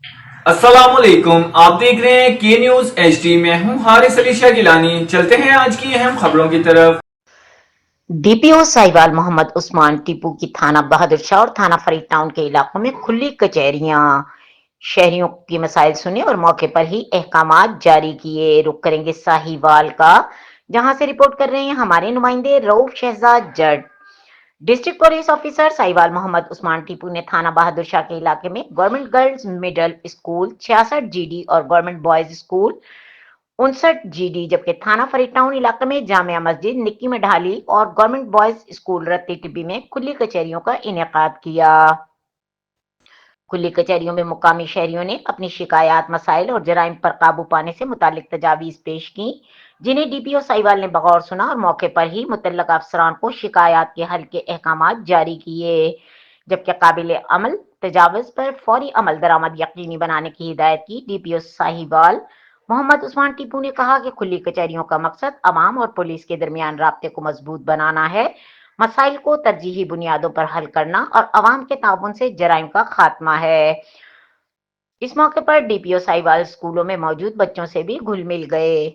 अस्सलामुअलैकुम। आप देख रहे हैं के न्यूज एचडी में हूं हारिस अली शाह गिलानी। चलते हैं आज की अहम खबरों की तरफ। डीपीओ साहिवाल मोहम्मद उस्मान टीपू की थाना बहादुर शाह और थाना फरीद टाउन के इलाकों में खुली कचहरियां। शहरियों की मसाइल सुने और मौके पर ही अहकामात जारी किए। रुक करेंगे साहिवाल का, जहां से रिपोर्ट कर रहे हैं हमारे नुमाइंदे Rauf Shahzad Jatt. District police officer Sahiwal Muhammad Usman Tipu ने थाना बहादुर शाह के इलाके में government girls middle school 66 GD और गवर्नमेंट बॉयज स्कूल 59 जीडी, जबकि थाना फरीद टाउन इलाके में जामिया मस्जिद निक्की में ढाली और गवर्नमेंट बॉयज स्कूल रत्ती टिब्बी में खुली कचहरियों का इनेकाद किया। खुली कचहरियों में मुकामी शहरियों ने अपनी शिकायत, मसाइल और जराइम पर काबू पाने से मुतालिक तजावीज पेश की, जिन्हें डीपीओ साहिवाल ने बगौर सुना और मौके पर ही मुतल्लका अफसरान को शिकायत के हल के अहकामात जारी किए। जबकि काबिल अमल तजावज़ पर फौरी अमल दरामद यकीनी बनाने की हिदायत की। डीपीओ साहिवाल मोहम्मद उस्मान टीपू ने कहा कि खुली कचहरियों का मकसद अवाम और पुलिस के दरमियान राब्ते को मजबूत बनाना है, मसाइल को तरजीही बुनियादों पर हल करना और अवाम के ताउन से जराइम का खात्मा है। इस मौके पर डीपीओ साहिवाल स्कूलों में मौजूद बच्चों से भी घुल मिल गए।